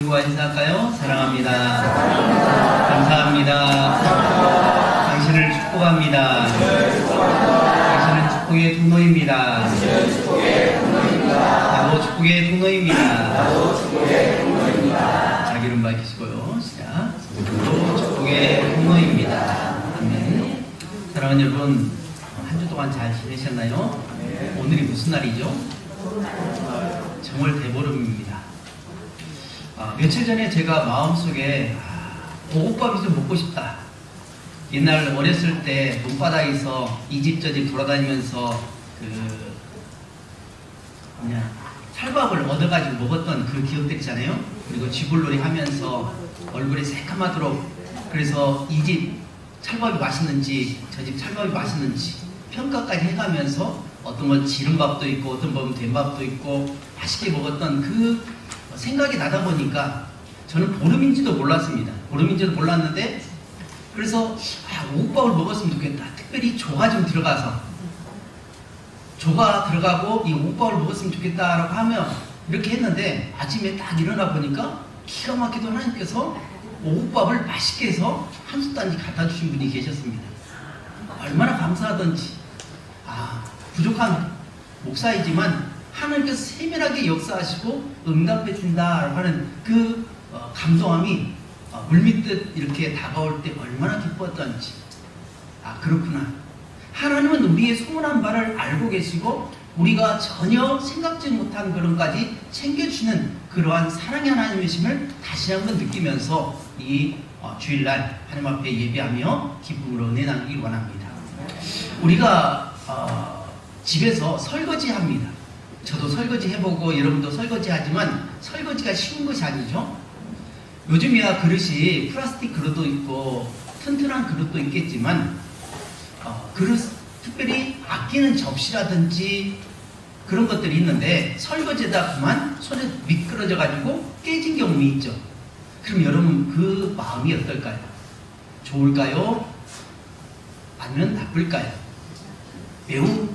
누가 인사할까요? 사랑합니다. 감사합니다. 당신을 축복합니다. 당신은 축복의 통로입니다. 나도 축복의 통로입니다. 자기 이름 밝히시고요. 시작. 나도 축복의 통로입니다. 아멘. 사랑하는 여러분, 한 주 동안 잘 지내셨나요? 오늘이 무슨 날이죠? 정월 대보름입니다. 며칠 전에 제가 마음속에 보곡밥이 좀 먹고 싶다. 옛날 어렸을 때 논바다에서 이 집 저 집 돌아다니면서 찰밥을 얻어가지고 먹었던 그 기억들 있잖아요. 그리고 쥐불놀이 하면서 얼굴이 새까마도록, 그래서 이 집 찰밥이 맛있는지 저 집 찰밥이 맛있는지 평가까지 해가면서 어떤 건 지른밥도 있고 어떤 건 된밥도 있고 맛있게 먹었던 그 생각이 나다 보니까 저는 보름인지도 몰랐습니다. 보름인지도 몰랐는데, 그래서 오곡밥을 먹었으면 좋겠다. 특별히 조가 좀 들어가서 조가 들어가고 이 오곡밥을 먹었으면 좋겠다라고 하며 이렇게 했는데, 아침에 딱 일어나 보니까 기가 막히게 하나님께서 오곡밥을 맛있게 해서 한 숟단지 갖다 주신 분이 계셨습니다. 얼마나 감사하던지. 부족한 목사이지만 하나님께서 세밀하게 역사하시고 응답해 준다라고 하는 그 감동함이 물밀듯 이렇게 다가올 때 얼마나 기뻤던지. 그렇구나. 하나님은 우리의 소문한 바를 알고 계시고 우리가 전혀 생각지 못한 그런까지 챙겨주시는 그러한 사랑의 하나님이심을 다시 한번 느끼면서 이 주일날 하나님 앞에 예배하며 기쁨으로 은혜 나누기 원합니다. 우리가 집에서 설거지 합니다. 저도 설거지 해보고 여러분도 설거지 하지만 설거지가 쉬운 것이 아니죠. 요즘이야 그릇이 플라스틱 그릇도 있고 튼튼한 그릇도 있겠지만 그릇, 특별히 아끼는 접시라든지 그런 것들이 있는데 설거지에다 그만 손에 미끄러져 가지고 깨진 경험이 있죠. 그럼 여러분 그 마음이 어떨까요? 좋을까요? 아니면 나쁠까요? 매우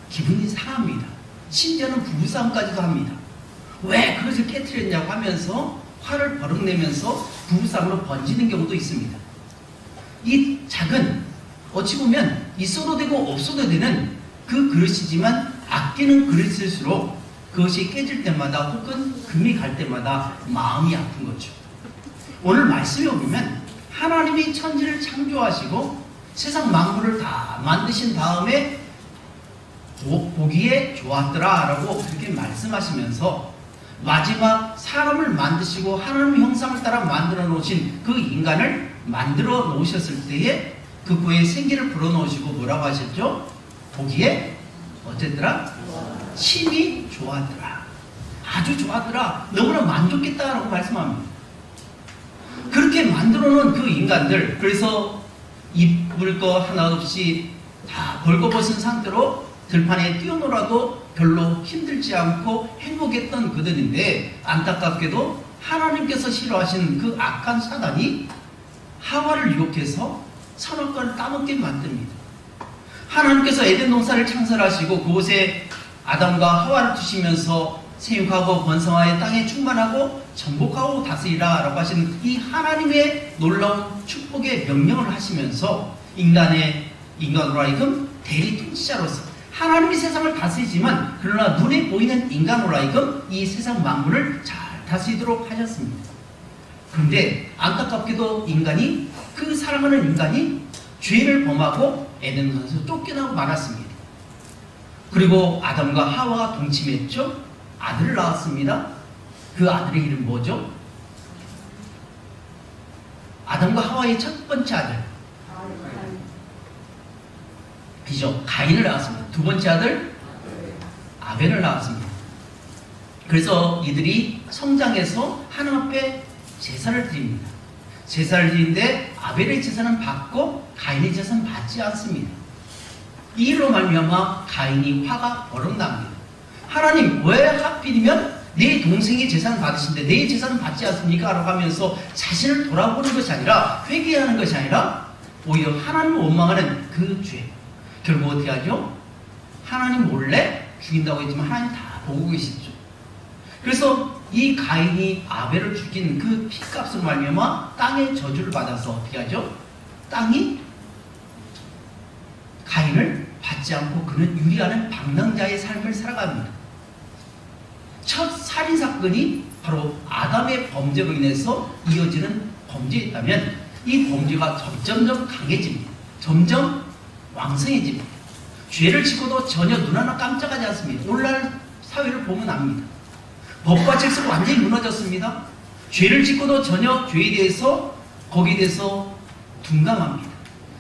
기분이 상합니다. 심지어는 부부싸움까지도 합니다. 왜 그것을 깨트렸냐고 하면서 화를 버럭 내면서 부부싸움으로 번지는 경우도 있습니다. 이 작은, 어찌 보면 있어도 되고 없어도 되는 그 그릇이지만 아끼는 그릇일수록 그것이 깨질 때마다 혹은 금이 갈 때마다 마음이 아픈 거죠. 오늘 말씀에 보면 하나님이 천지를 창조하시고 세상 만물을 다 만드신 다음에 보기에 좋았더라 라고 그렇게 말씀하시면서 마지막 사람을 만드시고 하나님의 형상을 따라 만들어 놓으신 그 인간을 만들어 놓으셨을 때에 그 구에 생기를 불어 넣으시고 뭐라고 하셨죠? 보기에 어쨌더라? 심히 좋았더라. 아주 좋았더라. 너무나 만족했다라고 말씀합니다. 그렇게 만들어 놓은 그 인간들, 그래서 입을 거 하나 없이 다 벌거벗은 상태로 들판에 뛰어놀아도 별로 힘들지 않고 행복했던 그들인데, 안타깝게도 하나님께서 싫어하시는 그 악한 사단이 하와를 유혹해서 선악과를 따먹게 만듭니다. 하나님께서 에덴 동산을 창설하시고 그곳에 아담과 하와를 두시면서 생육하고 번성하여 땅에 충만하고 정복하고 다스리라 라고 하시는 이 하나님의 놀라운 축복의 명령을 하시면서 인간으로 하여금 대리 통치자로서 하나님이 세상을 다스리지만 그러나 눈에 보이는 인간으로 하여금 이 세상 만물을 잘 다스리도록 하셨습니다. 그런데 안타깝게도 그 사랑하는 인간이 죄를 범하고 에덴 동산에서 쫓겨나고 말았습니다. 그리고 아담과 하와가 동침했죠. 아들을 낳았습니다. 그 아들의 이름 뭐죠? 아담과 하와의 첫 번째 아들 그죠? 가인을 낳았습니다. 두 번째 아들 아벨을 낳았습니다. 그래서 이들이 성장해서 하나님 앞에 제사를 드립니다. 제사를 드리는데 아벨의 제사는 받고 가인의 제사는 받지 않습니다. 이 일로 말미암아 가인이 화가 버럭납니다. 하나님, 왜 하필이면 내 동생의 제사는 받으신데 내 제사는 받지 않습니까? 라고 하면서 자신을 돌아보는 것이 아니라, 회개하는 것이 아니라 오히려 하나님을 원망하는 그 죄. 결국 어떻게 하죠? 하나님 몰래 죽인다고 했지만 하나님 다 보고 계시죠. 그래서 이 가인이 아벨을 죽인 그 피값으로 말미암아 땅의 저주를 받아서 어떻게 하죠? 땅이 가인을 받지 않고 그는 유리하는 방랑자의 삶을 살아갑니다. 첫 살인사건이 바로 아담의 범죄로 인해서 이어지는 범죄였다면 이 범죄가 점점 강해집니다. 점점 왕성해집니다. 죄를 지고도 전혀 눈 하나 깜짝하지 않습니다. 오늘날 사회를 보면 압니다. 법과 질서가 완전히 무너졌습니다. 죄를 짓고도 전혀 죄에 대해서 거기에 대해서 둔감합니다.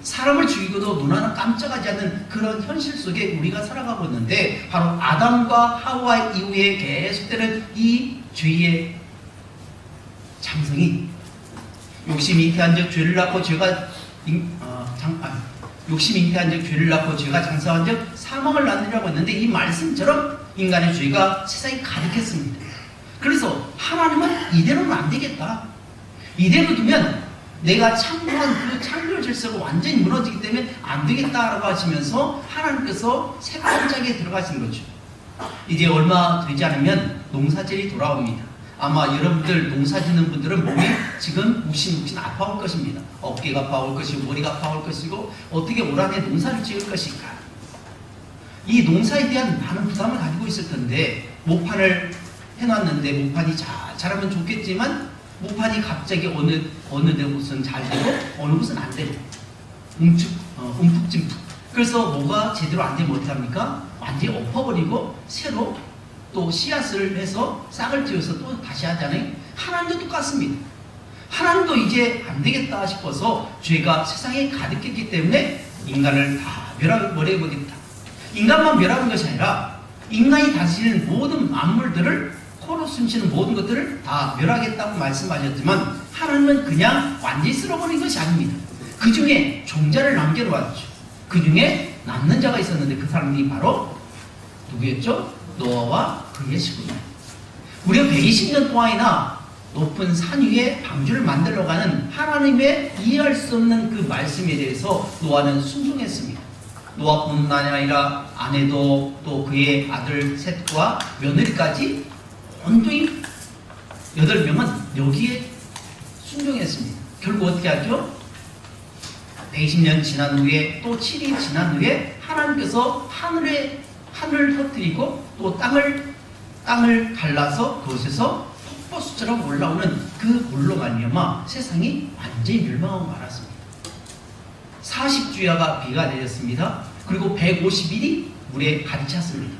사람을 죽이고도 눈 하나 깜짝하지 않는 그런 현실 속에 우리가 살아가고 있는데 바로 아담과 하와 이후에 계속되는 이 죄의 장성이 욕심이 잉태한 적 죄를 낳고 욕심이 잉태한 적 죄를 낳고 죄가 장성한 적 사망을 낳느라고 했는데 이 말씀처럼 인간의 죄가 세상에 가득했습니다. 그래서 하나님은 이대로는 안 되겠다. 이대로 두면 내가 창조한 그 창조 질서가 완전히 무너지기 때문에 안 되겠다라고 하시면서 하나님께서 새로운 짝에 들어가신 거죠. 이제 얼마 되지 않으면 농사절이 돌아옵니다. 아마 여러분들 농사 짓는 분들은 몸이 지금 욱신욱신 아파올 것입니다. 어깨가 아파올 것이고 머리가 아파올 것이고 어떻게 올 한해 농사를 지을 것인가. 이 농사에 대한 많은 부담을 가지고 있을 텐데 모판을 해놨는데 모판이 잘하면 좋겠지만 모판이 갑자기 어느 곳은 잘 되고 어느 곳은 안 되고 움푹짐푹. 그래서 뭐가 제대로 안 되면 어떻게 합니까? 완전히 엎어버리고 새로 또 씨앗을 해서 싹을 틔워서 또 다시 하잖아요. 하나님도 똑같습니다. 하나님도 이제 안 되겠다 싶어서 죄가 세상에 가득했기 때문에 인간을 다 멸해버리겠다. 인간만 멸하는 것이 아니라 인간이 다스리는 모든 만물들을 코로 숨쉬는 모든 것들을 다 멸하겠다고 말씀하셨지만 하나님은 그냥 완전히 쓸어버린 것이 아닙니다. 그 중에 종자를 남겨놓았죠. 그 중에 남는 자가 있었는데 그 사람이 바로 누구였죠? 노아와 그의 식구들. 무려 120년 동안이나 높은 산 위에 방주를 만들러 가는 하나님의 이해할 수 없는 그 말씀에 대해서 노아는 순종했습니다. 노아뿐만 아니라 아내도 또 그의 아들 셋과 며느리까지 온전히 8명은 여기에 순종했습니다. 결국 어떻게 하죠? 120년 지난 후에 또 7일 지난 후에 하나님께서 하늘을 터뜨리고 또 땅을 갈라서 그곳에서 폭포수처럼 올라오는 그 물로 말미암아 세상이 완전히 멸망하고 말았습니다. 40주야가 비가 내렸습니다. 그리고 150일이 물에 가득 찼습니다.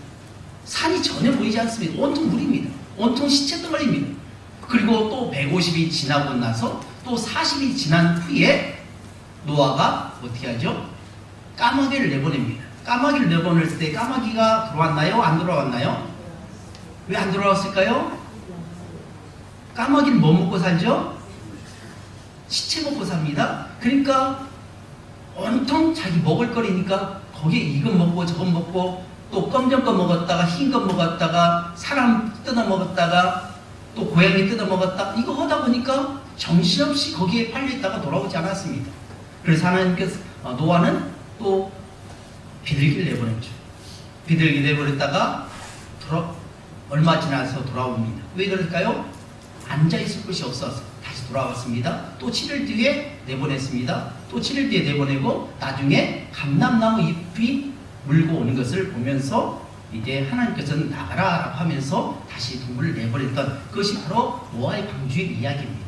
산이 전혀 보이지 않습니다. 온통 물입니다. 온통 시체 덩어리입니다. 그리고 또 150일 지나고 나서 또 40일 지난 후에 노아가 어떻게 하죠? 까마귀를 내보냅니다. 까마귀를 내보낼 때 까마귀가 들어왔나요? 안 들어왔나요? 왜 안 들어왔을까요? 까마귀는 뭐 먹고 살죠? 시체 먹고 삽니다. 그러니까 온통 자기 먹을 거리니까 거기에 이건 먹고 저건 먹고 또 검정 거 먹었다가 흰 거 먹었다가 사람 뜯어 먹었다가 또 고양이 뜯어 먹었다 이거 하다 보니까 정신없이 거기에 팔려있다가 돌아오지 않았습니다. 그래서 하나님께서 노아는 또 비둘기를 내보냈죠. 비둘기 내보냈다가 얼마 지나서 돌아옵니다. 왜 그럴까요? 앉아있을 곳이 없어서 다시 돌아왔습니다. 또 7일 뒤에 내보냈습니다. 또 7일 뒤에 내보내고 나중에 감람나무 잎이 물고 오는 것을 보면서 이제 하나님께서는 나가라 라고 하면서 다시 동물을 내보냈던 그것이 바로 노아의 방주의 이야기입니다.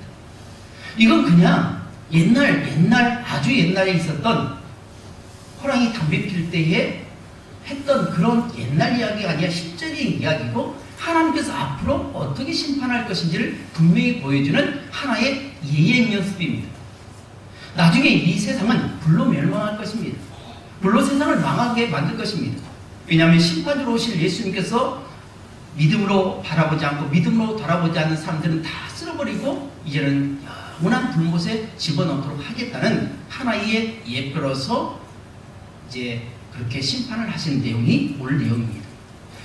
이건 그냥 옛날 아주 옛날에 있었던 호랑이 담배 필 때에 했던 그런 옛날 이야기가 아니라 실제적인 이야기고 하나님께서 앞으로 어떻게 심판할 것인지를 분명히 보여주는 하나의 예행 연습입니다. 나중에 이 세상은 불로 멸망할 것입니다. 불로 세상을 망하게 만들 것입니다. 왜냐하면 심판주로 오실 예수님께서 믿음으로 바라보지 않고 믿음으로 돌아보지 않는 사람들은 다 쓸어버리고 이제는 영원한 불못에 집어넣도록 하겠다는 하나의 예표로서 이제 그렇게 심판을 하신 내용이 오늘 내용입니다.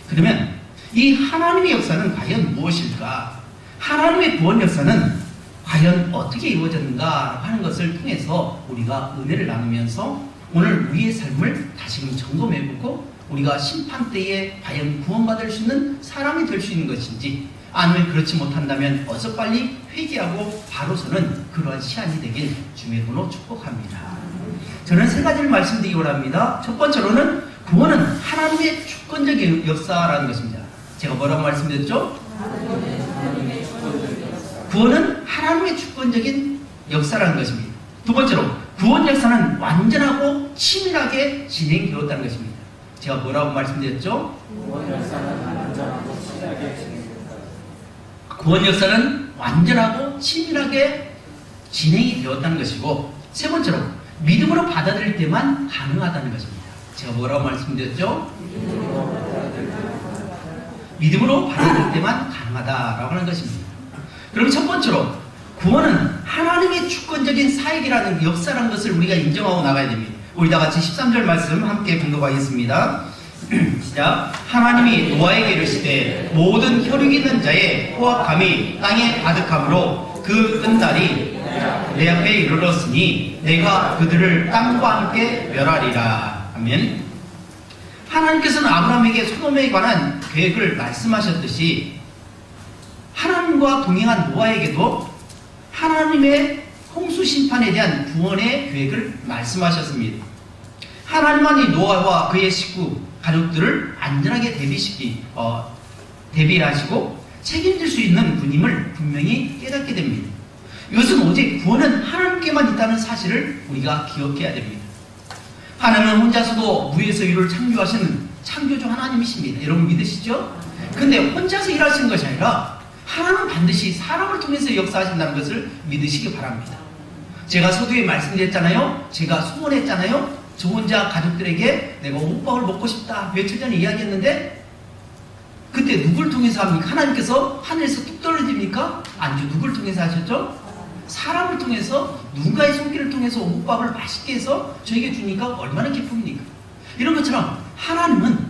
그러면 이 하나님의 역사는 과연 무엇일까? 하나님의 구원 역사는 과연 어떻게 이루어졌는가 하는 것을 통해서 우리가 은혜를 나누면서 오늘 우리의 삶을 다시금 점검해보고 우리가 심판 때에 과연 구원받을 수 있는 사람이 될 수 있는 것인지 아니면 그렇지 못한다면 어서 빨리 회개하고 바로서는 그러한 시한이 되길 주의 이름으로 축복합니다. 저는 세 가지를 말씀드리기 원합니다. 첫 번째로는 구원은 하나님의 주권적인 역사라는 것입니다. 제가 뭐라고 말씀드렸죠? 구원은 하나님의 주권적인 역사라는 것입니다. 두 번째로 구원 역사는 완전하고 치밀하게 진행되었다는 것입니다. 제가 뭐라고 말씀드렸죠? 구원 역사는 완전하고 치밀하게 진행이 되었다는 것이고, 세 번째로 믿음으로 받아들일 때만 가능하다는 것입니다. 제가 뭐라고 말씀드렸죠? 믿음으로 받아들일 때만 가능하다라고 하는 것입니다. 그럼 첫 번째로 구원은 하나님의 주권적인 사역이라는 역사라는 것을 우리가 인정하고 나가야 됩니다. 우리 다 같이 13절 말씀 함께 공독하겠습니다. 시작. 하나님이 노아에게 이르시되 모든 혈육 있는 자의 포악함이 땅에 가득함으로 그 은달이 내 앞에 이르렀으니 내가 그들을 땅과 함께 멸하리라. 아멘. 하나님께서는 아브라함에게 소돔에 관한 계획을 말씀하셨듯이 하나님과 동행한 노아에게도 하나님의 홍수 심판에 대한 구원의 계획을 말씀하셨습니다. 하나님만이 노아와 그의 식구, 가족들을 안전하게 대비하시고 책임질 수 있는 분임을 분명히 깨닫게 됩니다. 이것은 오직 구원은 하나님께만 있다는 사실을 우리가 기억해야 됩니다. 하나님은 혼자서도 무에서 유를 창조하시는 창조주 하나님이십니다. 여러분 믿으시죠? 근데 혼자서 일하시는 것이 아니라 하나님은 반드시 사람을 통해서 역사하신다는 것을 믿으시기 바랍니다. 제가 서두에 말씀드렸잖아요. 제가 소원했잖아요. 저 혼자 가족들에게 내가 오빠를 먹고 싶다 며칠 전에 이야기했는데, 그때 누굴 통해서 합니까? 하나님께서 하늘에서 뚝 떨어집니까? 아니죠. 누굴 통해서 하셨죠? 사람을 통해서, 누군가의 손길을 통해서 오밥을 맛있게 해서 저에게 주니까 얼마나 기쁨입니까? 이런 것처럼 하나님은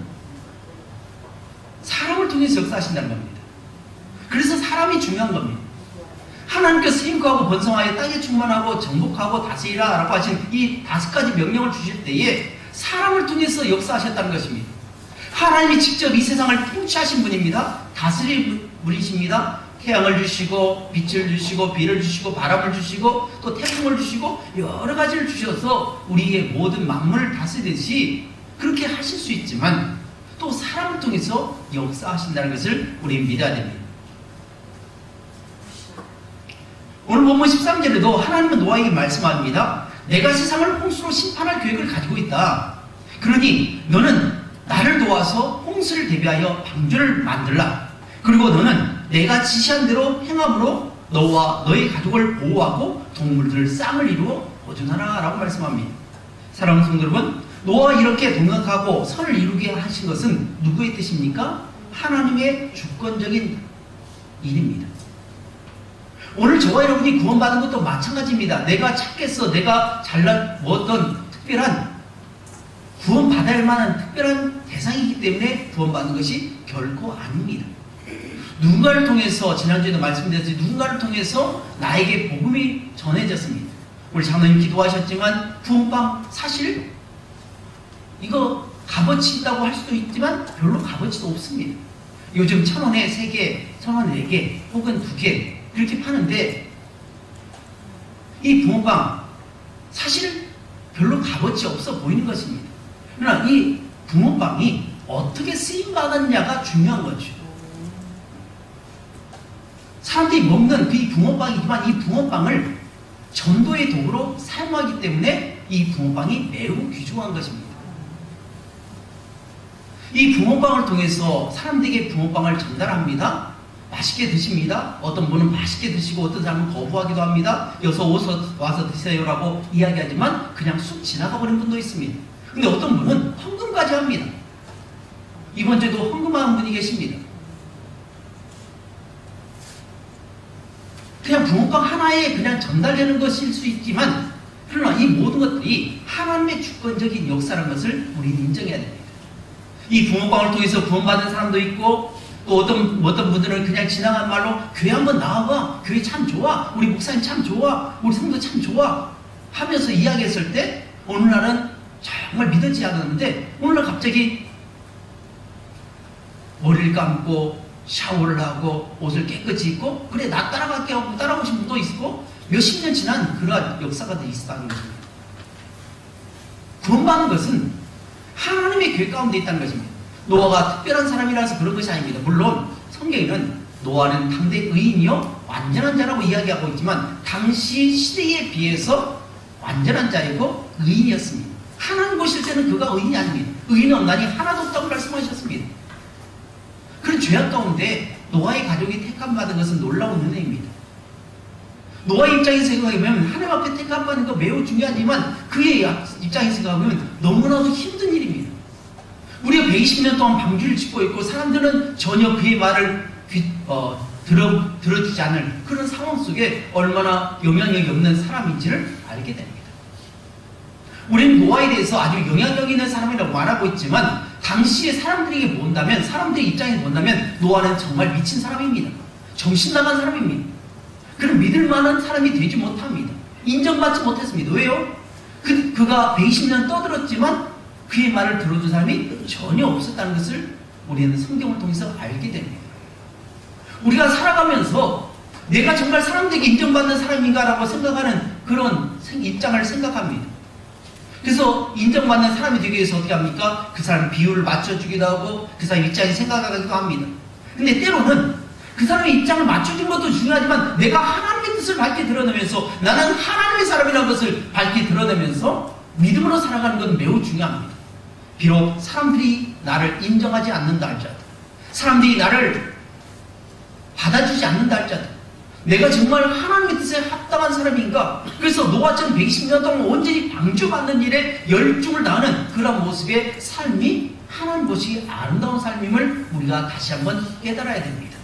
사람을 통해서 역사하신다는 겁니다. 그래서 사람이 중요한 겁니다. 하나님께서 힘구하고 번성하여 땅에 충만하고 정복하고 다스리라 라고 하신 이 5가지 명령을 주실 때에 사람을 통해서 역사하셨다는 것입니다. 하나님이 직접 이 세상을 통치하신 분입니다. 다스릴 분이십니다. 태양을 주시고 빛을 주시고 비를 주시고 바람을 주시고 또 태풍을 주시고 여러 가지를 주셔서 우리의 모든 만물을 다스리듯이 그렇게 하실 수 있지만 또 사람을 통해서 역사하신다는 것을 우리는 믿어야 됩니다. 오늘 본문 13절에도 하나님은 노아에게 말씀합니다. 내가 세상을 홍수로 심판할 계획을 가지고 있다. 그러니 너는 나를 도와서 홍수를 대비하여 방주를 만들라. 그리고 너는 내가 지시한 대로 행함으로 너와 너의 가족을 보호하고 동물들 쌍을 이루어 보존하라 라고 말씀합니다. 사랑하는 성도 여러분, 노아와 이렇게 동역하고 선을 이루게 하신 것은 누구의 뜻입니까? 하나님의 주권적인 일입니다. 오늘 저와 여러분이 구원받은 것도 마찬가지입니다. 내가 착해서 내가 잘난 어떤 특별한 구원받을 만한 특별한 대상이기 때문에 구원받는 것이 결코 아닙니다. 누군가를 통해서, 지난주에도 말씀드렸듯이 누군가를 통해서 나에게 복음이 전해졌습니다. 우리 장로님 기도하셨지만 구원빵 사실 이거 값어치 있다고 할 수도 있지만 별로 값어치도 없습니다. 요즘 1,000원에 3개, 1,000원에 4개 혹은 2개 이렇게 파는데 이 붕어빵 사실 별로 값어치 없어 보이는 것입니다. 그러나 이 붕어빵이 어떻게 쓰임받았냐가 중요한 거죠. 사람들이 먹는 그 이 붕어빵이지만 이 붕어빵을 전도의 도구로 사용하기 때문에 이 붕어빵이 매우 귀중한 것입니다. 이 붕어빵을 통해서 사람들에게 붕어빵을 전달합니다. 맛있게 드십니다. 어떤 분은 맛있게 드시고 어떤 사람은 거부하기도 합니다. 여기서 와서 드세요라고 이야기하지만 그냥 쑥 지나가 버린 분도 있습니다. 근데 어떤 분은 헌금까지 합니다. 이번 주에도 헌금하는 분이 계십니다. 그냥 붕어빵 하나에 그냥 전달되는 것일 수 있지만 그러나 이 모든 것들이 하나님의 주권적인 역사라는 것을 우리는 인정해야 됩니다. 이 붕어빵을 통해서 구원받은 사람도 있고 또 어떤 분들은 그냥 지나간 말로 교회 한번 나와봐. 교회 참 좋아. 우리 목사님 참 좋아. 우리 성도 참 좋아. 하면서 이야기했을 때 어느 날은 정말 믿어지지 않았는데 어느 날 갑자기 머리를 감고 샤워를 하고 옷을 깨끗이 입고 그래 나 따라갈게 하고 따라오신 분도 있고 몇십 년 지난 그러한 역사가 있었다는 것입니다. 구원받는 것은 하나님의 계획 가운데 있다는 것입니다. 노아가 특별한 사람이라서 그런 것이 아닙니다. 물론 성경에는 노아는 당대 의인이요 완전한 자라고 이야기하고 있지만 당시 시대에 비해서 완전한 자이고 의인이었습니다. 하나님 보실 때는 그가 의인이 아닙니다. 의인 없나니 하나도 없다고 말씀하셨습니다. 그런 죄악 가운데 노아의 가족이 택함받은 것은 놀라운 은혜입니다. 노아의 입장에서 생각하면 하나님 앞에 택함받는 거 매우 중요하지만 그의 입장에서 생각하면 너무나도 힘든 일입니다. 우리가 120년 동안 방주를 짓고 있고 사람들은 전혀 그의 말을 들어주지 않을 그런 상황 속에 얼마나 영향력이 없는 사람인지를 알게 됩니다. 우리는 노아에 대해서 아주 영향력 있는 사람이라고 말하고 있지만 당시에 사람들에게 본다면 사람들의 입장에서 본다면 노아는 정말 미친 사람입니다. 정신 나간 사람입니다. 그런 믿을 만한 사람이 되지 못합니다. 인정받지 못했습니다. 왜요? 그가 120년 떠들었지만 그의 말을 들어준 사람이 전혀 없었다는 것을 우리는 성경을 통해서 알게 됩니다. 우리가 살아가면서 내가 정말 사람들에게 인정받는 사람인가라고 생각하는 그런 입장을 생각합니다. 그래서 인정받는 사람이 되기 위해서 어떻게 합니까? 그 사람 비율을 맞춰주기도 하고 그 사람 입장에 생각하기도 합니다. 근데 때로는 그 사람의 입장을 맞춰준 것도 중요하지만 내가 하나님의 뜻을 밝게 드러내면서 나는 하나님의 사람이라는 것을 밝게 드러내면서 믿음으로 살아가는 건 매우 중요합니다. 비록 사람들이 나를 인정하지 않는다 할지라도 사람들이 나를 받아주지 않는다 할지라도 내가 정말 하나님의 뜻에 합당한 사람인가? 그래서 노아처럼 120년 동안 온전히 방주받는 일에 열중을 다하는 그런 모습의 삶이 하나님 보시기에 아름다운 삶임을 우리가 다시 한번 깨달아야 됩니다.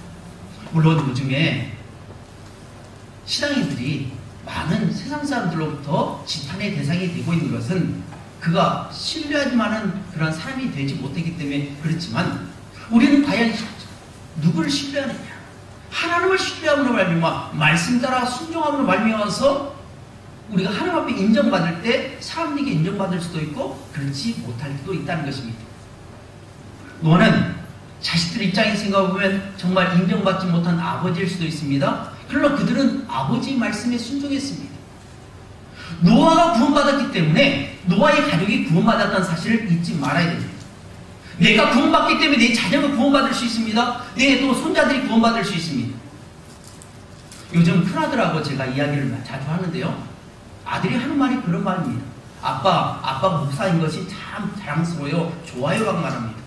물론 요즘에 신앙인들이 많은 세상 사람들로부터 지탄의 대상이 되고 있는 것은 그가 신뢰하지 않은 그런 사람이 되지 못했기 때문에 그렇지만 우리는 과연 누구를 신뢰하느냐? 하나님을 신뢰함으로 말미암아 말씀 따라 순종함으로 말미암아서 우리가 하나님 앞에 인정받을 때 사람들에게 인정받을 수도 있고 그렇지 못할 수도 있다는 것입니다. 노아는 자식들 입장에서 생각해보면 정말 인정받지 못한 아버지일 수도 있습니다. 그러나 그들은 아버지의 말씀에 순종했습니다. 노아가 구원받았기 때문에 노아의 가족이 구원받았다는 사실을 잊지 말아야 됩니다. 내가 구원받기 때문에 내 자녀가 구원받을 수 있습니다. 내 또 손자들이 구원받을 수 있습니다. 요즘 큰아들하고 제가 이야기를 자주 하는데요. 아들이 하는 말이 그런 말입니다. 아빠 목사인 것이 참 자랑스러워요. 좋아요 라고 말합니다.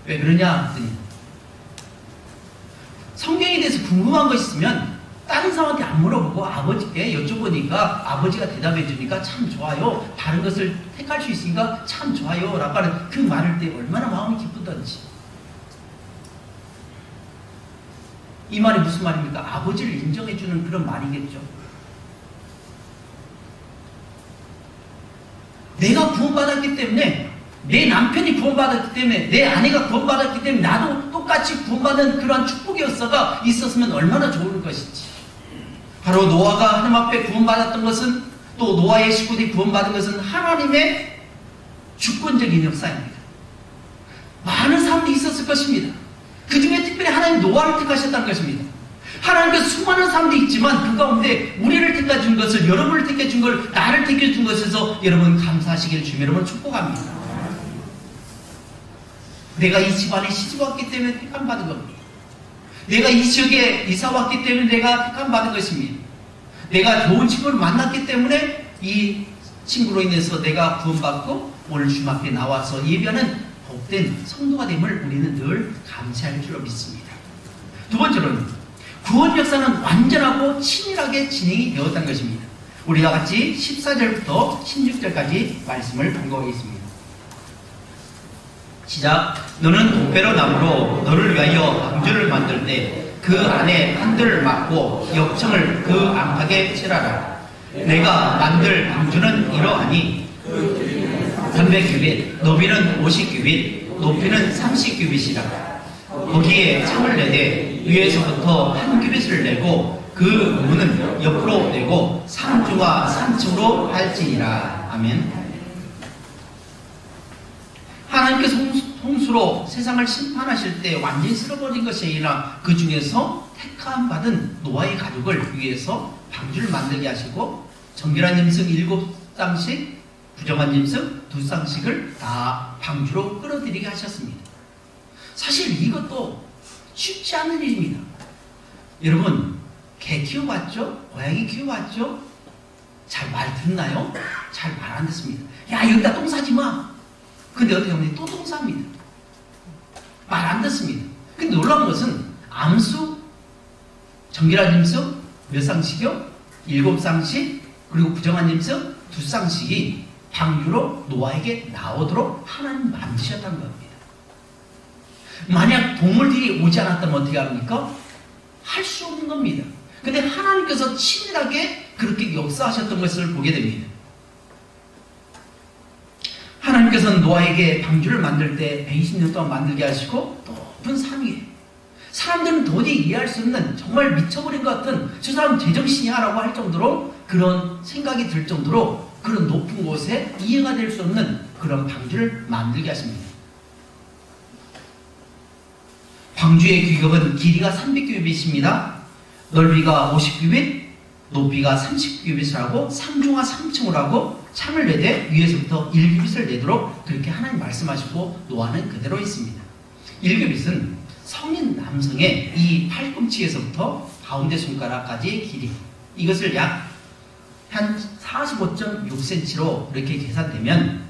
왜 그러냐 했더니 성경에 대해서 궁금한 거 있으면 다른 사람한테 안 물어보고 아버지께 여쭤보니까 아버지가 대답해 주니까 참 좋아요. 다른 것을 택할 수 있으니까 참 좋아요 라고 하는 그 말을 때 얼마나 마음이 기쁘던지. 이 말이 무슨 말입니까? 아버지를 인정해 주는 그런 말이겠죠. 내가 구원받았기 때문에 내 남편이 구원받았기 때문에 내 아내가 구원받았기 때문에 나도 똑같이 구원받는 그러한 축복의 역사가 있었으면 얼마나 좋을 것인지. 바로 노아가 하나님 앞에 구원받았던 것은 또 노아의 식구들이 구원받은 것은 하나님의 주권적인 역사입니다. 많은 사람들이 있었을 것입니다. 그 중에 특별히 하나님 노아를 택하셨다는 것입니다. 하나님께서 수많은 사람들이 있지만 그 가운데 우리를 택해준 것을 여러분을 택해준 걸 나를 택해준 것에서 여러분 감사하시길 주며 여러분 축복합니다. 내가 이 집안에 시집 왔기 때문에 택함받은 겁니다. 내가 이 지역에 이사 왔기 때문에 내가 택함받은 것입니다. 내가 좋은 친구를 만났기 때문에 이 친구로 인해서 내가 구원받고 오늘 주님 앞에 나와서 예배하는 복된 성도가 됨을 우리는 늘 감사할 줄로 믿습니다. 두 번째로는 구원 역사는 완전하고 친밀하게 진행이 되었다는 것입니다. 우리와 같이 14절부터 16절까지 말씀을 공부하겠습니다. 시작. 너는 독배로 나무로 너를 위하여 방주를 만들 때 그 안에 판들을 막고 역청을 그 안팎에 칠하라. 내가 만들 방주는 이러하니 300규빗, 너비는 50규빗, 높이는 30규빗이라. 거기에 창을 내되 위에서부터 한 규빗을 내고 그 문은 옆으로 내고 3주와 3층으로 할지니라. 아멘. 하나님께서 홍수로 방주로 세상을 심판하실 때 완전히 쓸어버린 것이 아니라 그 중에서 택함 받은 노아의 가족을 위해서 방주를 만들게 하시고 정결한 짐승 7쌍씩 부정한 짐승 2쌍씩을 다 방주로 끌어들이게 하셨습니다. 사실 이것도 쉽지 않은 일입니다. 여러분, 개 키워봤죠? 고양이 키워봤죠? 잘 말 듣나요? 잘 말 안 듣습니다. 야, 여기다 똥 싸지 마! 근데 어떻게 하면 또 똥 쌉니다. 말 안 듣습니다. 근데 놀라운 것은 암수, 정결한 짐승 몇 쌍씩이요? 7쌍씩, 그리고 부정한 짐승 2쌍씩이 방주로 노아에게 나오도록 하나님 만드셨다는 겁니다. 만약 동물들이 오지 않았다면 어떻게 합니까? 할 수 없는 겁니다. 근데 하나님께서 치밀하게 그렇게 역사하셨던 것을 보게 됩니다. 하나님께서는 노아에게 방주를 만들 때 120년 동안 만들게 하시고 높은 산 위에 사람들은 도저히 이해할 수 없는 정말 미쳐버린 것 같은 저 사람 제정신이야 라고 할 정도로 그런 생각이 들 정도로 그런 높은 곳에 이해가 될 수 없는 그런 방주를 만들게 하십니다. 방주의 규격은 길이가 300규빗입니다. 넓이가 50규빗, 높이가 30규빗을 하고 3중하 3층을 하고 창을 내되 위에서부터 1규빗을 내도록 그렇게 하나님 말씀하시고 노아는 그대로 했습니다. 1규빗은 성인 남성의 이 팔꿈치에서부터 가운데 손가락까지의 길이, 이것을 약 한 45.6cm로 이렇게 계산되면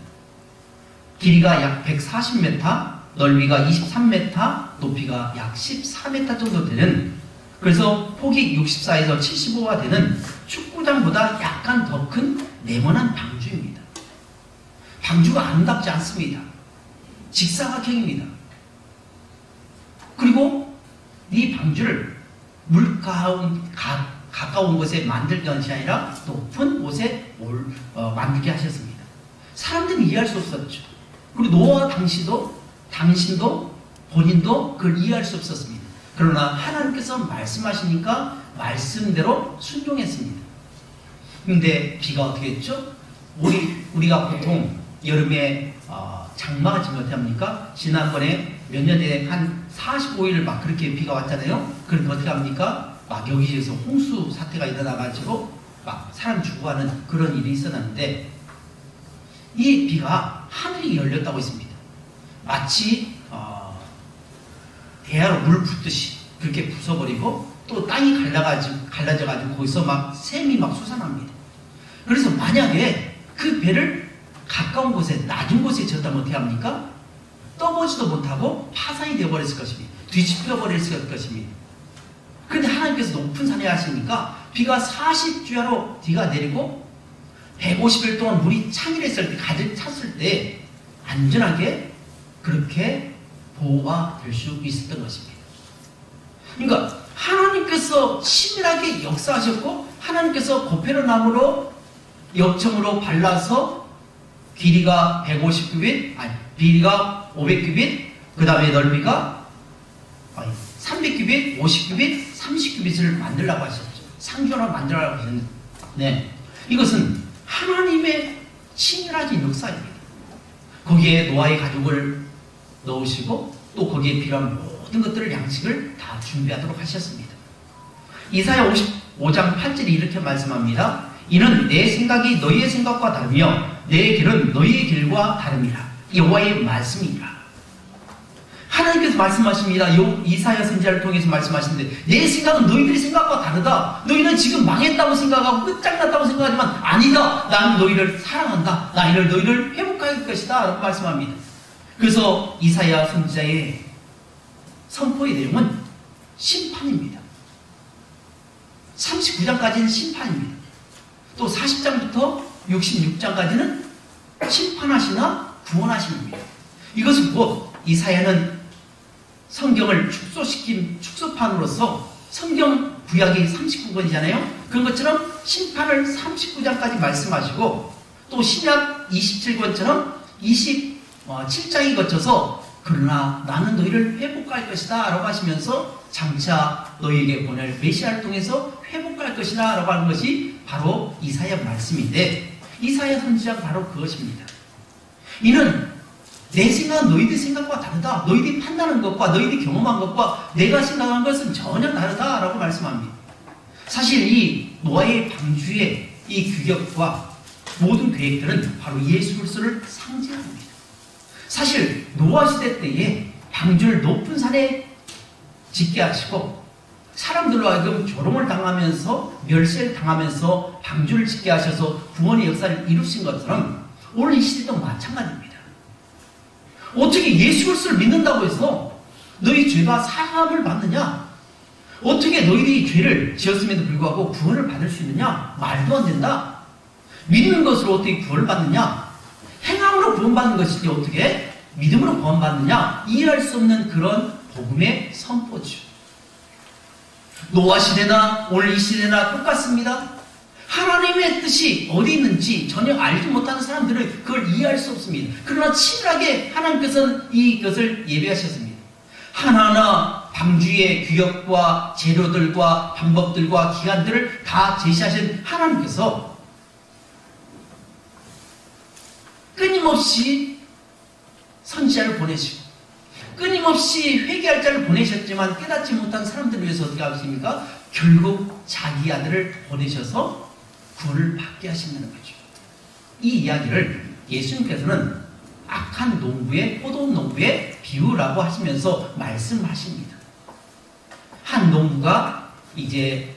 길이가 약 140m, 넓이가 23m, 높이가 약 14m 정도 되는, 그래서 폭이 64에서 75가 되는 축구장보다 약간 더 큰 네모난 방주입니다. 방주가 아름답지 않습니다. 직사각형입니다. 그리고 이 방주를 물 가까운 곳에 만들 것이 아니라 높은 곳에 만들게 하셨습니다. 사람들은 이해할 수 없었죠. 그리고 노아 당신도 본인도 그걸 이해할 수 없었습니다. 그러나 하나님께서 말씀하시니까 말씀대로 순종했습니다. 근데 비가 어떻게 했죠? 우리가 보통 여름에 장마가 지금 어떻게 합니까? 지난번에 몇 년 전에 한 45일 막 그렇게 비가 왔잖아요. 그럼 어떻게 합니까? 막 여기저기서 홍수 사태가 일어나가지고 막 사람 죽어가는 그런 일이 있었는데 이 비가 하늘이 열렸다고 했습니다. 마치 대야로 물 붓듯이 그렇게 부숴버리고 또 땅이 갈라져가지고 거기서 막 샘이 막 솟아납니다. 그래서 만약에 그 배를 가까운 곳에 낮은 곳에 졌다면 어떻게 합니까? 떠보지도 못하고 파산이 되어버렸을 것입니다. 뒤집혀 버렸을 것입니다. 그런데 하나님께서 높은 산에 하시니까 비가 40주야로 비가 내리고 150일 동안 물이 창일했을 때, 가득 찼을 때 안전하게 그렇게 보호가 될 수 있었던 것입니다. 그러니까 하나님께서 치밀하게 역사하셨고 하나님께서 고페르나무로 역청으로 발라서 길이가 150규빗, 길이가 500규빗, 그 다음에 넓이가 300규빗, 50규빗, 30규빗을 만들라고 하셨죠. 상주하나 만들라고 하셨는데, 네. 이것은 하나님의 치밀하신 역사입니다. 거기에 노아의 가족을 넣으시고 또 거기에 필요한 모든 것들을 양식을 다 준비하도록 하셨습니다. 이사야 55장 8절이 이렇게 말씀합니다. 이는 내 생각이 너희의 생각과 다르며 내 길은 너희의 길과 다름이라. 여호와의 말씀이라. 하나님께서 말씀하십니다. 이사야 선지자를 통해서 말씀하시는데 내 생각은 너희들의 생각과 다르다. 너희는 지금 망했다고 생각하고 끝장났다고 생각하지만 아니다. 나는 너희를 사랑한다. 나는 너희를 회복할 것이다. 라고 말씀합니다. 그래서 이사야 선지자의 선포의 내용은 심판입니다. 39장까지는 심판입니다. 또 40장부터 66장까지는 심판하시나 구원하심입니다. 이것은 곧 이사야는 성경을 축소판으로서 성경 구약이 39권이잖아요. 그런 것처럼 심판을 39장까지 말씀하시고 또 신약 27권처럼 27장이 거쳐서 그러나 나는 너희를 회복할 것이다 라고 하시면서 장차 너희에게 보낼 메시아를 통해서 회복할 것이다 라고 하는 것이 바로 이사야 말씀인데 이사야 선지자가 바로 그것입니다. 이는 내 생각은 너희들 생각과 다르다. 너희들이 판단한 것과 너희들이 경험한 것과 내가 생각한 것은 전혀 다르다라고 말씀합니다. 사실 이 노아의 방주의 이 규격과 모든 계획들은 바로 예수 그리스도를 상징합니다. 사실 노아 시대 때에 방주를 높은 산에 짓게 하시고 사람들로 하여금 조롱을 당하면서 멸시를 당하면서 방주를 짓게 하셔서 구원의 역사를 이루신 것처럼 오늘 이 시대도 마찬가지입니다. 어떻게 예수 그리스도를 믿는다고 해서 너희 죄가 사함을 받느냐? 어떻게 너희들이 죄를 지었음에도 불구하고 구원을 받을 수 있느냐? 말도 안 된다. 믿는 것으로 어떻게 구원을 받느냐? 행함으로 구원받는 것이지 어떻게 믿음으로 구원받느냐? 이해할 수 없는 그런 복음의 선포죠. 노아 시대나 오늘 이 시대나 똑같습니다. 하나님의 뜻이 어디 있는지 전혀 알지 못하는 사람들은 그걸 이해할 수 없습니다. 그러나 치밀하게 하나님께서는 이것을 예배하셨습니다. 하나하나 방주의 규격과 재료들과 방법들과 기간들을 다 제시하신 하나님께서 끊임없이 선지자를 보내시고 끊임없이 회개할 자를 보내셨지만 깨닫지 못한 사람들을 위해서 어떻게 하십니까? 결국 자기 아들을 보내셔서 구원을 받게 하신다는 거죠. 이 이야기를 예수님께서는 악한 농부의 포도원 농부의 비유라고 하시면서 말씀하십니다. 한 농부가 이제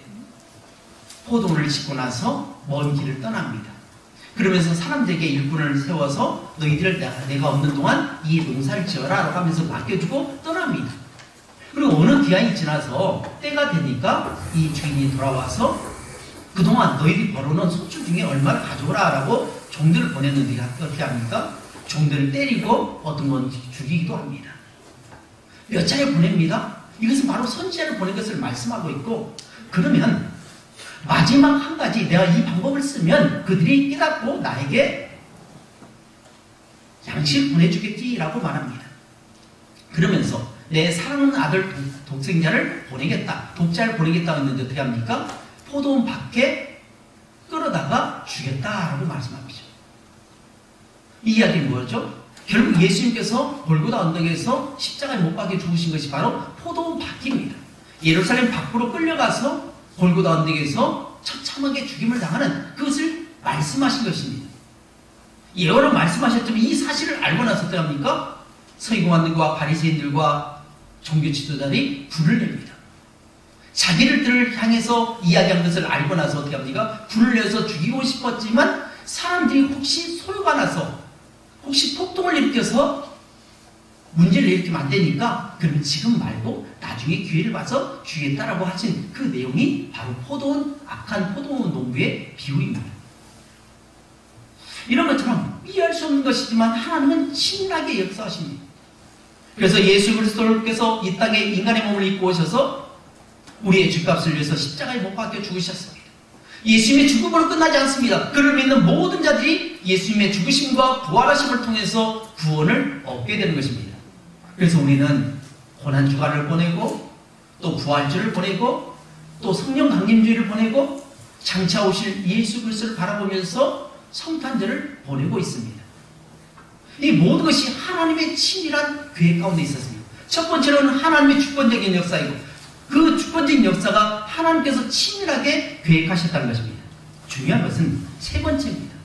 포도원을 짓고 나서 먼 길을 떠납니다. 그러면서 사람들에게 일꾼을 세워서 너희들 내가 없는 동안 이 농사를 지어라 라고 하면서 맡겨주고 떠납니다. 그리고 어느 기한이 지나서 때가 되니까 이 주인이 돌아와서 그동안 너희들이 벌어놓은 소출 중에 얼마를 가져오라 라고 종들을 보냈는데 어떻게 합니까? 종들을 때리고 어떤 건 죽이기도 합니다. 몇 차례 보냅니다. 이것은 바로 선지자를 보낸 것을 말씀하고 있고, 그러면 마지막 한 가지 내가 이 방법을 쓰면 그들이 깨닫고 나에게 양식을 보내주겠지라고 말합니다. 그러면서 내 사랑하는 아들 독생자를 보내겠다, 독자를 보내겠다 했는데 어떻게 합니까? 포도원 밖에 끌어다가 주겠다라고 말씀합니다. 이 이야기는 뭐죠? 결국 예수님께서 골고다 언덕에서 십자가에 못 박혀 죽으신 것이 바로 포도원 밖입니다. 예루살렘 밖으로 끌려가서 골고다 언덕에서 처참하게 죽임을 당하는 그것을 말씀하신 것입니다. 예언을 말씀하셨지만 이 사실을 알고 나서 어떻게 합니까? 서기관들과 바리새인들과 종교 지도자들이 불을 냅니다. 자기들을 향해서 이야기한 것을 알고 나서 어떻게 합니까? 불을 내서 죽이고 싶었지만 사람들이 혹시 소요가 나서 혹시 폭동을 일으켜서 문제를 일으키면 안 되니까 그러면 지금 말고 나중에 기회를 봐서 주겠다라고 하신 그 내용이 바로 포도원, 악한 포도원 농부의 비유입니다. 이런 것처럼 이해할 수 없는 것이지만 하나님은 친밀하게 역사하십니다. 그래서 예수 그리스도께서 이 땅에 인간의 몸을 입고 오셔서 우리의 죄값을 위해서 십자가에 못 박혀 죽으셨습니다. 예수님의 죽음으로 끝나지 않습니다. 그를 믿는 모든 자들이 예수님의 죽으심과 부활하심을 통해서 구원을 얻게 되는 것입니다. 그래서 우리는 고난주간을 보내고 또 부활주를 보내고 또 성령 강림주의를 보내고 장차 오실 예수 그리스도를 바라보면서 성탄절을 보내고 있습니다. 이 모든 것이 하나님의 친밀한 계획 가운데 있었습니다. 첫 번째로는 하나님의 주권적인 역사이고 그 주권적인 역사가 하나님께서 친밀하게 계획하셨다는 것입니다. 중요한 것은 세 번째입니다.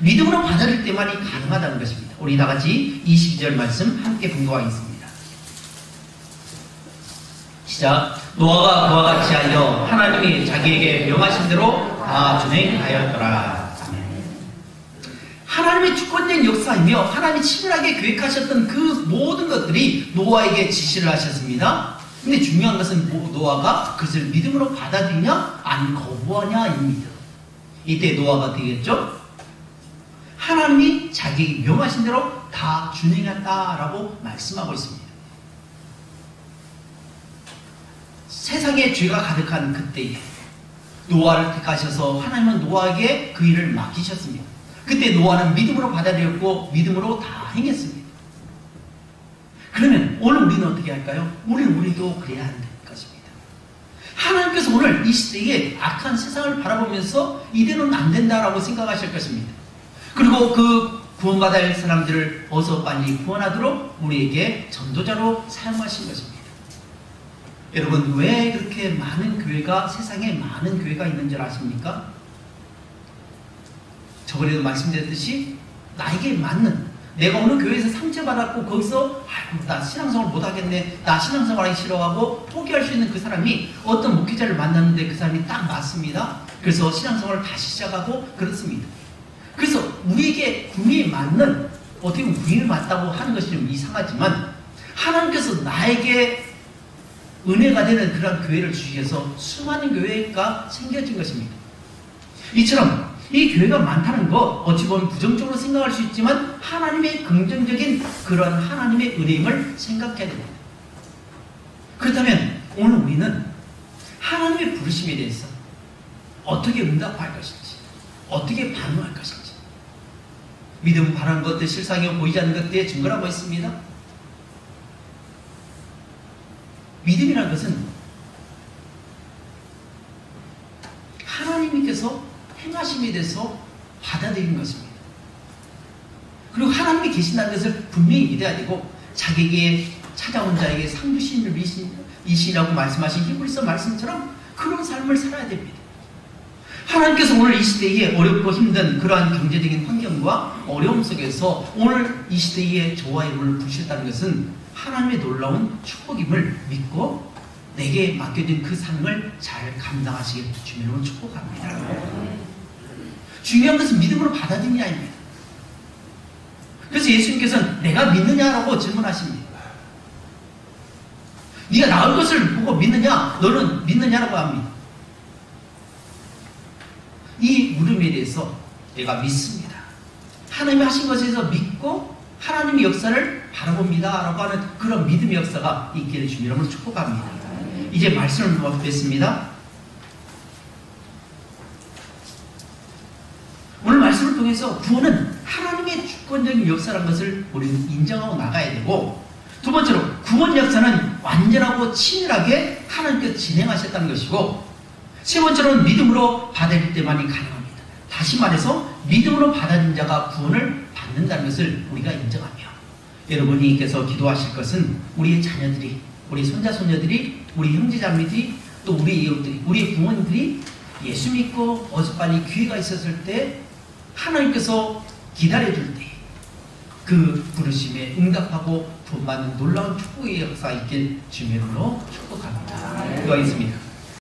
믿음으로 받아들일 때만이 가능하다는 것입니다. 우리 다 같이 22절 말씀 함께 분도하겠습니다. 시작. 노아가 그와 같이 하여 하나님이 자기에게 명하신 대로 다 준행하였더라. 하나님의 주권적인 역사이며 하나님이 친밀하게 계획하셨던 그 모든 것들이 노아에게 지시를 하셨습니다. 근데 중요한 것은 노아가 그것을 믿음으로 받아들이냐 아니면 거부하냐입니다. 이때 노아가 되겠죠? 하나님이 자기 명하신 대로 다 준행했다라고 말씀하고 있습니다. 세상에 죄가 가득한 그때에 노아를 택하셔서 하나님은 노아에게 그 일을 맡기셨습니다. 그때 노아는 믿음으로 받아들였고 믿음으로 다 행했습니다. 그러면 오늘 우리는 어떻게 할까요? 우리도 그래야 하는 것입니다. 하나님께서 오늘 이 시대에 악한 세상을 바라보면서 이대로는 안 된다라고 생각하실 것입니다. 그리고 그 구원받아야 할 사람들을 어서 빨리 구원하도록 우리에게 전도자로 사용하신 것입니다. 여러분, 왜 그렇게 많은 교회가, 세상에 많은 교회가 있는 줄 아십니까? 저번에도 말씀드렸듯이 나에게 맞는, 내가 어느 교회에서 상처받았고 거기서 아이고 나 신앙생활 못하겠네, 나 신앙생활 하기 싫어하고 포기할 수 있는 그 사람이 어떤 목회자를 만났는데 그 사람이 딱 맞습니다. 그래서 신앙생활을 다시 시작하고 그렇습니다. 그래서 우리에게 구임이 맞는, 어떻게 보면 구임이 맞다고 하는 것이 좀 이상하지만 하나님께서 나에게 은혜가 되는 그런 교회를 주셔서 수많은 교회가 생겨진 것입니다. 이처럼 이 교회가 많다는 거 어찌 보면 부정적으로 생각할 수 있지만 하나님의 긍정적인 그런 하나님의 은혜임을 생각해야 됩니다. 그렇다면 오늘 우리는 하나님의 부르심에 대해서 어떻게 응답할 것인지, 어떻게 반응할 것인지, 믿음 바라는 것들, 실상이 보이지 않는 것들의 증거라고 했습니다. 믿음이라는 것은 하나님께서 행하심에 대해서 받아들이는 것입니다. 그리고 하나님이 계신다는 것을 분명히 믿어야 되고, 자기에게 찾아온 자에게 상 주시는 이시라고 말씀하신 히브리서 말씀처럼 그런 삶을 살아야 됩니다. 하나님께서 오늘 이 시대에 어렵고 힘든 그러한 경제적인 환경과 어려움 속에서 오늘 이 시대에 저와 여러분을 부르셨다는 것은 하나님의 놀라운 축복임을 믿고 내게 맡겨진 그 삶을 잘 감당하시길 주님으로 축복합니다. 중요한 것은 믿음으로 받아들이냐입니다. 그래서 예수님께서는 내가 믿느냐라고 질문하십니다. 네가 나을 것을 보고 믿느냐? 너는 믿느냐라고 합니다. 이 물음에 대해서 내가 믿습니다. 하나님이 하신 것에 대해서 믿고 하나님의 역사를 바라봅니다 라고 하는 그런 믿음의 역사가 있기를 주님 이름으로 축복합니다. 이제 말씀을 뵙습니다. 오늘 말씀을 통해서 구원은 하나님의 주권적인 역사라는 것을 우리는 인정하고 나가야 되고, 두 번째로 구원 역사는 완전하고 치밀하게 하나님께서 진행하셨다는 것이고, 세 번째로는 믿음으로 받아들일 때만이 가능합니다. 다시 말해서 믿음으로 받아들인 자가 구원을 받는다는 것을 우리가 인정하며, 여러분께서 기도하실 것은 우리의 자녀들이, 우리 손자 손녀들이, 우리 형제자매들이, 또 우리 이웃들이, 우리의 부모님들이 예수 믿고 어서 빨리 기회가 있었을 때 하나님께서 기다려줄 때 그 부르심에 응답하고 본받는 놀라운 축복의 역사 있길 주님으로 축복합니다. 기도하겠습니다.